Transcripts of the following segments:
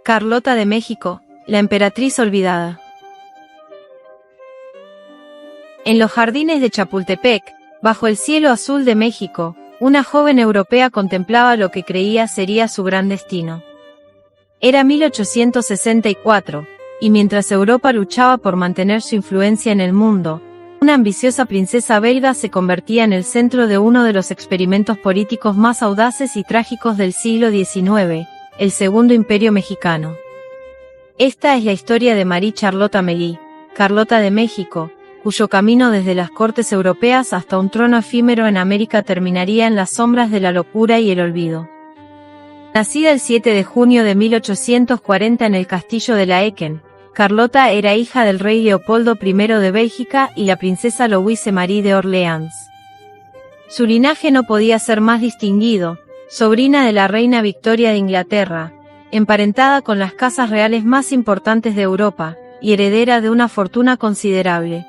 Carlota de México, la emperatriz olvidada. En los jardines de Chapultepec, bajo el cielo azul de México, una joven europea contemplaba lo que creía sería su gran destino. Era 1864, y mientras Europa luchaba por mantener su influencia en el mundo, una ambiciosa princesa belga se convertía en el centro de uno de los experimentos políticos más audaces y trágicos del siglo XIX, el Segundo Imperio Mexicano. Esta es la historia de Marie Charlotte Amélie, Carlota de México, cuyo camino desde las cortes europeas hasta un trono efímero en América terminaría en las sombras de la locura y el olvido. Nacida el 7 de junio de 1840 en el castillo de Laeken, Carlota era hija del rey Leopoldo I de Bélgica y la princesa Louise Marie de Orleans. Su linaje no podía ser más distinguido, sobrina de la reina Victoria de Inglaterra, emparentada con las casas reales más importantes de Europa, y heredera de una fortuna considerable.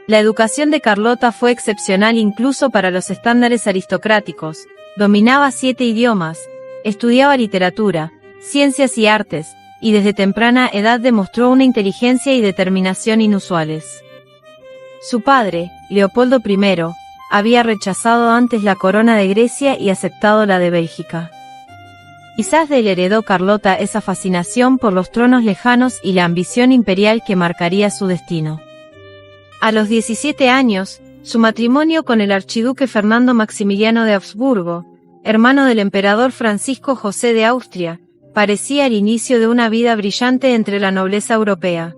La educación de Carlota fue excepcional incluso para los estándares aristocráticos, dominaba 7 idiomas, estudiaba literatura, ciencias y artes, y desde temprana edad demostró una inteligencia y determinación inusuales. Su padre, Leopoldo I, había rechazado antes la corona de Grecia y aceptado la de Bélgica. Quizás de él heredó Carlota esa fascinación por los tronos lejanos y la ambición imperial que marcaría su destino. A los 17 años, su matrimonio con el archiduque Fernando Maximiliano de Habsburgo, hermano del emperador Francisco José de Austria, parecía el inicio de una vida brillante entre la nobleza europea.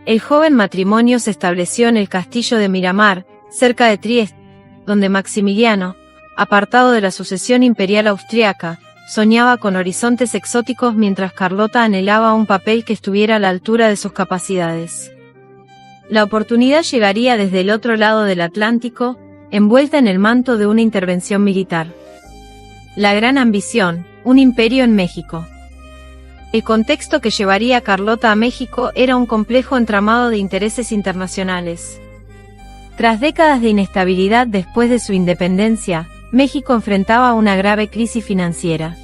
El joven matrimonio se estableció en el castillo de Miramar, cerca de Trieste, donde Maximiliano, apartado de la sucesión imperial austriaca, soñaba con horizontes exóticos mientras Carlota anhelaba un papel que estuviera a la altura de sus capacidades. La oportunidad llegaría desde el otro lado del Atlántico, envuelta en el manto de una intervención militar. La gran ambición, un imperio en México. El contexto que llevaría a Carlota a México era un complejo entramado de intereses internacionales. Tras décadas de inestabilidad después de su independencia, México enfrentaba una grave crisis financiera.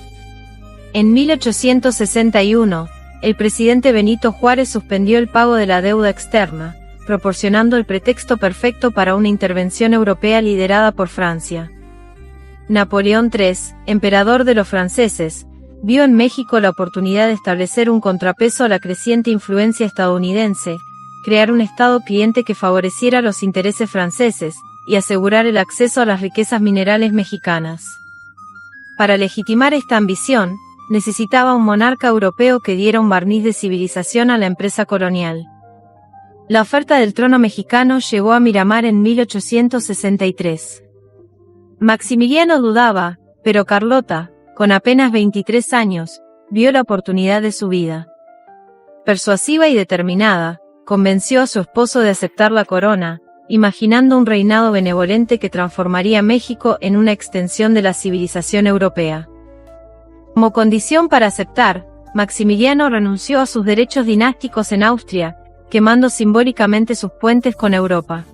En 1861, el presidente Benito Juárez suspendió el pago de la deuda externa, proporcionando el pretexto perfecto para una intervención europea liderada por Francia. Napoleón III, emperador de los franceses, vio en México la oportunidad de establecer un contrapeso a la creciente influencia estadounidense, crear un Estado cliente que favoreciera los intereses franceses, y asegurar el acceso a las riquezas minerales mexicanas. Para legitimar esta ambición, necesitaba un monarca europeo que diera un barniz de civilización a la empresa colonial. La oferta del trono mexicano llegó a Miramar en 1863. Maximiliano dudaba, pero Carlota, con apenas 23 años, vio la oportunidad de su vida. Persuasiva y determinada, convenció a su esposo de aceptar la corona, imaginando un reinado benevolente que transformaría México en una extensión de la civilización europea. Como condición para aceptar, Maximiliano renunció a sus derechos dinásticos en Austria, quemando simbólicamente sus puentes con Europa.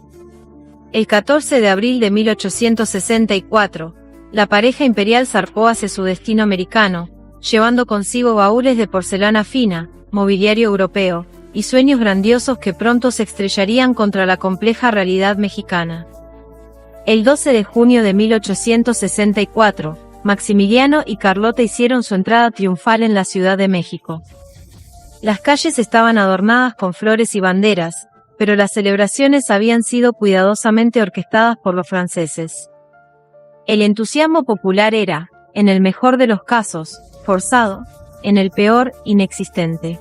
El 14 de abril de 1864, la pareja imperial zarpó hacia su destino americano, llevando consigo baúles de porcelana fina, mobiliario europeo, y sueños grandiosos que pronto se estrellarían contra la compleja realidad mexicana. El 12 de junio de 1864, Maximiliano y Carlota hicieron su entrada triunfal en la Ciudad de México. Las calles estaban adornadas con flores y banderas, pero las celebraciones habían sido cuidadosamente orquestadas por los franceses. El entusiasmo popular era, en el mejor de los casos, forzado, en el peor, inexistente.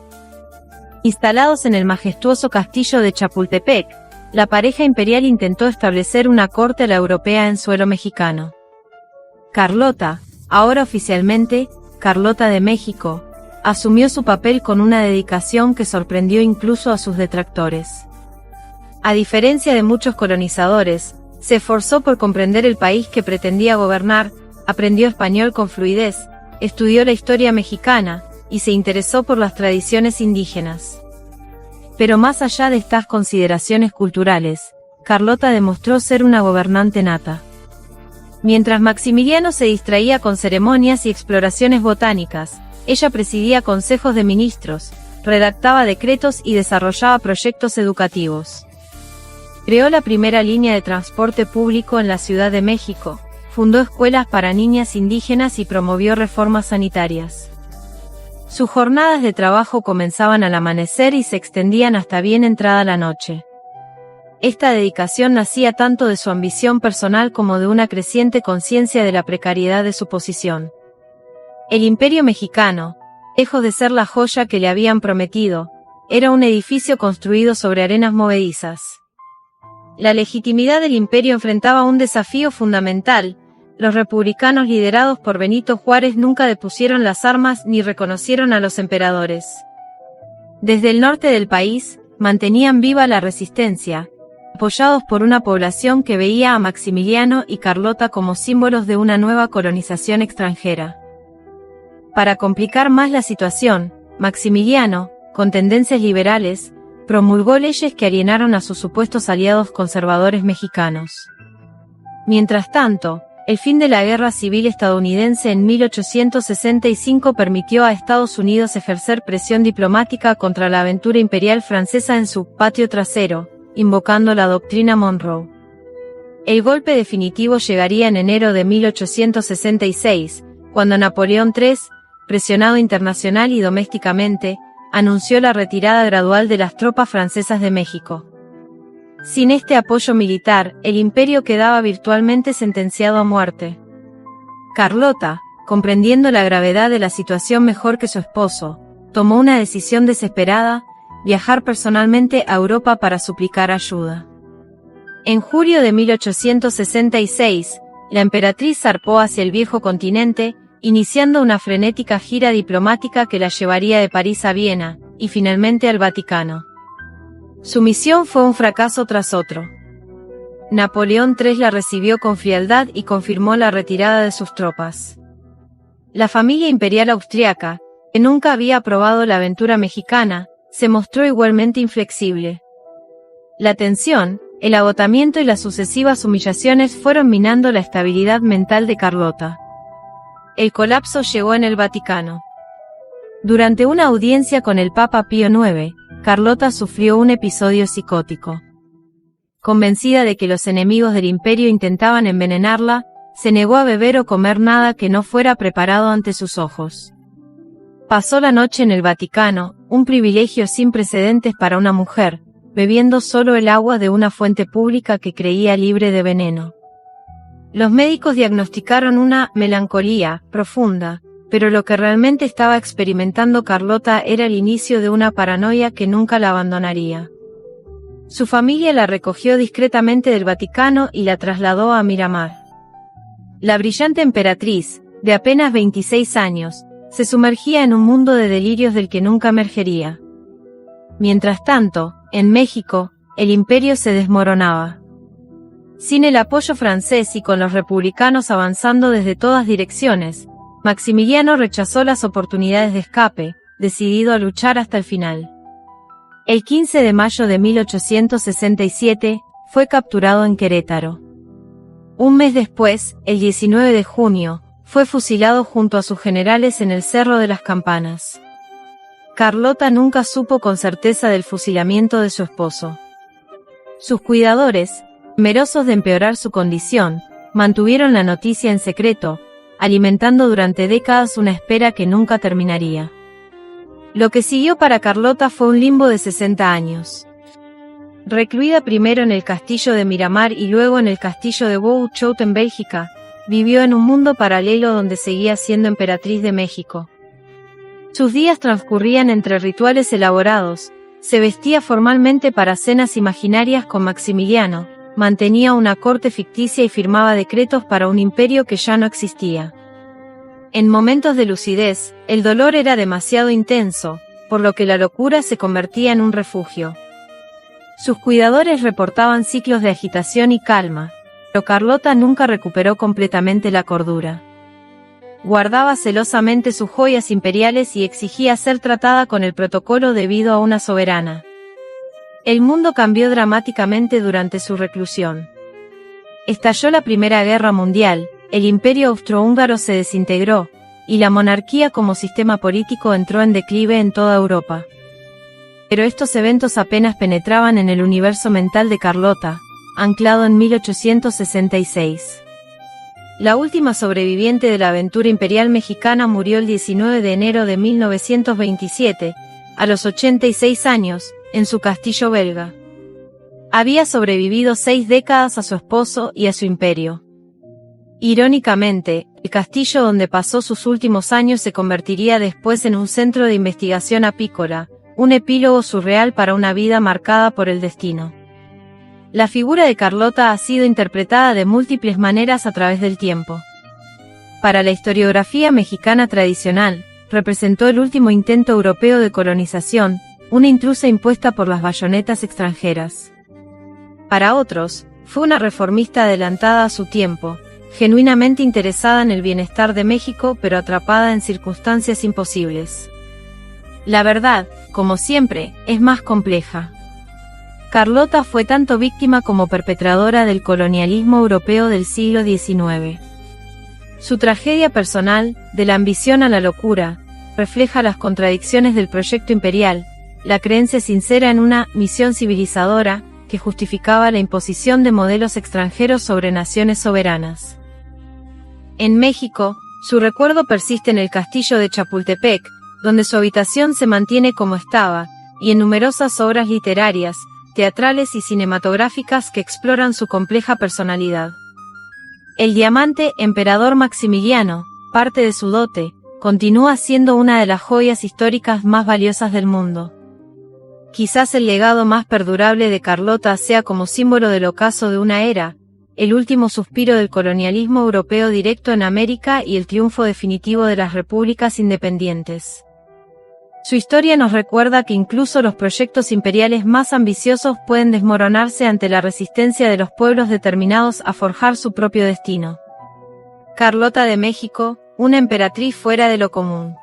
Instalados en el majestuoso castillo de Chapultepec, la pareja imperial intentó establecer una corte a la europea en suelo mexicano. Carlota, ahora oficialmente, Carlota de México, asumió su papel con una dedicación que sorprendió incluso a sus detractores. A diferencia de muchos colonizadores, se esforzó por comprender el país que pretendía gobernar, aprendió español con fluidez, estudió la historia mexicana, y se interesó por las tradiciones indígenas. Pero más allá de estas consideraciones culturales, Carlota demostró ser una gobernante nata. Mientras Maximiliano se distraía con ceremonias y exploraciones botánicas, Ella presidía consejos de ministros, redactaba decretos y desarrollaba proyectos educativos. Creó la primera línea de transporte público en la Ciudad de México, fundó escuelas para niñas indígenas y promovió reformas sanitarias. Sus jornadas de trabajo comenzaban al amanecer y se extendían hasta bien entrada la noche. Esta dedicación nacía tanto de su ambición personal como de una creciente conciencia de la precariedad de su posición. El Imperio mexicano, lejos de ser la joya que le habían prometido, era un edificio construido sobre arenas movedizas. La legitimidad del imperio enfrentaba un desafío fundamental. Los republicanos liderados por Benito Juárez nunca depusieron las armas ni reconocieron a los emperadores. Desde el norte del país, mantenían viva la resistencia, apoyados por una población que veía a Maximiliano y Carlota como símbolos de una nueva colonización extranjera. Para complicar más la situación, Maximiliano, con tendencias liberales, promulgó leyes que alienaron a sus supuestos aliados conservadores mexicanos. Mientras tanto, el fin de la Guerra Civil estadounidense en 1865 permitió a Estados Unidos ejercer presión diplomática contra la aventura imperial francesa en su patio trasero, invocando la doctrina Monroe. El golpe definitivo llegaría en enero de 1866, cuando Napoleón III, presionado internacional y domésticamente, anunció la retirada gradual de las tropas francesas de México. Sin este apoyo militar, el imperio quedaba virtualmente sentenciado a muerte. Carlota, comprendiendo la gravedad de la situación mejor que su esposo, tomó una decisión desesperada: viajar personalmente a Europa para suplicar ayuda. En julio de 1866, la emperatriz zarpó hacia el viejo continente, iniciando una frenética gira diplomática que la llevaría de París a Viena, y finalmente al Vaticano. Su misión fue un fracaso tras otro. Napoleón III la recibió con frialdad y confirmó la retirada de sus tropas. La familia imperial austriaca, que nunca había aprobado la aventura mexicana, se mostró igualmente inflexible. La tensión, el agotamiento y las sucesivas humillaciones fueron minando la estabilidad mental de Carlota. El colapso llegó en el Vaticano. Durante una audiencia con el Papa Pío IX, Carlota sufrió un episodio psicótico. Convencida de que los enemigos del imperio intentaban envenenarla, se negó a beber o comer nada que no fuera preparado ante sus ojos. Pasó la noche en el Vaticano, un privilegio sin precedentes para una mujer, bebiendo solo el agua de una fuente pública que creía libre de veneno. Los médicos diagnosticaron una melancolía profunda, pero lo que realmente estaba experimentando Carlota era el inicio de una paranoia que nunca la abandonaría. Su familia la recogió discretamente del Vaticano y la trasladó a Miramar. La brillante emperatriz, de apenas 26 años, se sumergía en un mundo de delirios del que nunca emergería. Mientras tanto, en México, el imperio se desmoronaba. Sin el apoyo francés y con los republicanos avanzando desde todas direcciones, Maximiliano rechazó las oportunidades de escape, decidido a luchar hasta el final. El 15 de mayo de 1867, fue capturado en Querétaro. Un mes después, el 19 de junio, fue fusilado junto a sus generales en el Cerro de las Campanas. Carlota nunca supo con certeza del fusilamiento de su esposo. Sus cuidadores, temerosos de empeorar su condición, mantuvieron la noticia en secreto, alimentando durante décadas una espera que nunca terminaría. Lo que siguió para Carlota fue un limbo de 60 años. Recluida primero en el castillo de Miramar y luego en el castillo de Beauchot en Bélgica, vivió en un mundo paralelo donde seguía siendo emperatriz de México. Sus días transcurrían entre rituales elaborados, se vestía formalmente para cenas imaginarias con Maximiliano, mantenía una corte ficticia y firmaba decretos para un imperio que ya no existía. En momentos de lucidez, el dolor era demasiado intenso, por lo que la locura se convertía en un refugio. Sus cuidadores reportaban ciclos de agitación y calma, pero Carlota nunca recuperó completamente la cordura. Guardaba celosamente sus joyas imperiales y exigía ser tratada con el protocolo debido a una soberana. El mundo cambió dramáticamente durante su reclusión. Estalló la Primera Guerra Mundial, el imperio austrohúngaro se desintegró, y la monarquía como sistema político entró en declive en toda Europa. Pero estos eventos apenas penetraban en el universo mental de Carlota, anclado en 1866. La última sobreviviente de la aventura imperial mexicana murió el 19 de enero de 1927, a los 86 años, en su castillo belga. Había sobrevivido 6 décadas a su esposo y a su imperio. Irónicamente, el castillo donde pasó sus últimos años se convertiría después en un centro de investigación apícola, un epílogo surreal para una vida marcada por el destino. La figura de Carlota ha sido interpretada de múltiples maneras a través del tiempo. Para la historiografía mexicana tradicional, representó el último intento europeo de colonización, una intrusa impuesta por las bayonetas extranjeras. Para otros, fue una reformista adelantada a su tiempo, genuinamente interesada en el bienestar de México pero atrapada en circunstancias imposibles. La verdad, como siempre, es más compleja. Carlota fue tanto víctima como perpetradora del colonialismo europeo del siglo XIX. Su tragedia personal, de la ambición a la locura, refleja las contradicciones del proyecto imperial, la creencia sincera en una misión civilizadora, que justificaba la imposición de modelos extranjeros sobre naciones soberanas. En México, su recuerdo persiste en el castillo de Chapultepec, donde su habitación se mantiene como estaba, y en numerosas obras literarias, teatrales y cinematográficas que exploran su compleja personalidad. El diamante Emperador Maximiliano, parte de su dote, continúa siendo una de las joyas históricas más valiosas del mundo. Quizás el legado más perdurable de Carlota sea como símbolo del ocaso de una era, el último suspiro del colonialismo europeo directo en América y el triunfo definitivo de las repúblicas independientes. Su historia nos recuerda que incluso los proyectos imperiales más ambiciosos pueden desmoronarse ante la resistencia de los pueblos determinados a forjar su propio destino. Carlota de México, una emperatriz fuera de lo común.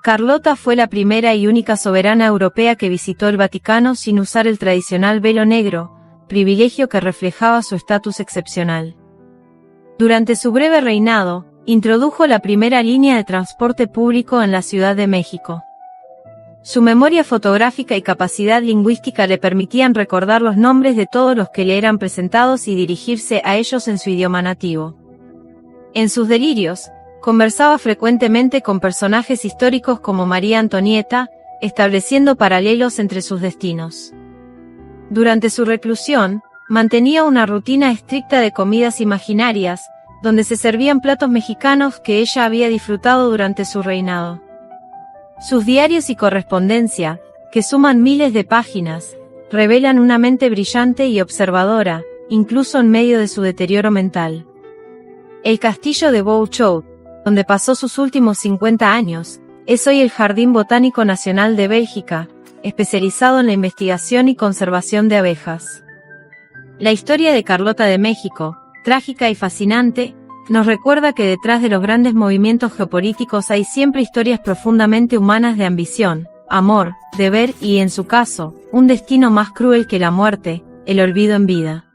Carlota fue la primera y única soberana europea que visitó el Vaticano sin usar el tradicional velo negro, privilegio que reflejaba su estatus excepcional. Durante su breve reinado, introdujo la primera línea de transporte público en la Ciudad de México. Su memoria fotográfica y capacidad lingüística le permitían recordar los nombres de todos los que le eran presentados y dirigirse a ellos en su idioma nativo. En sus delirios, conversaba frecuentemente con personajes históricos como María Antonieta, estableciendo paralelos entre sus destinos. Durante su reclusión, mantenía una rutina estricta de comidas imaginarias, donde se servían platos mexicanos que ella había disfrutado durante su reinado. Sus diarios y correspondencia, que suman miles de páginas, revelan una mente brillante y observadora, incluso en medio de su deterioro mental. El castillo de Bouchout, donde pasó sus últimos 50 años, es hoy el Jardín Botánico Nacional de Bélgica, especializado en la investigación y conservación de abejas. La historia de Carlota de México, trágica y fascinante, nos recuerda que detrás de los grandes movimientos geopolíticos hay siempre historias profundamente humanas de ambición, amor, deber y, en su caso, un destino más cruel que la muerte, el olvido en vida.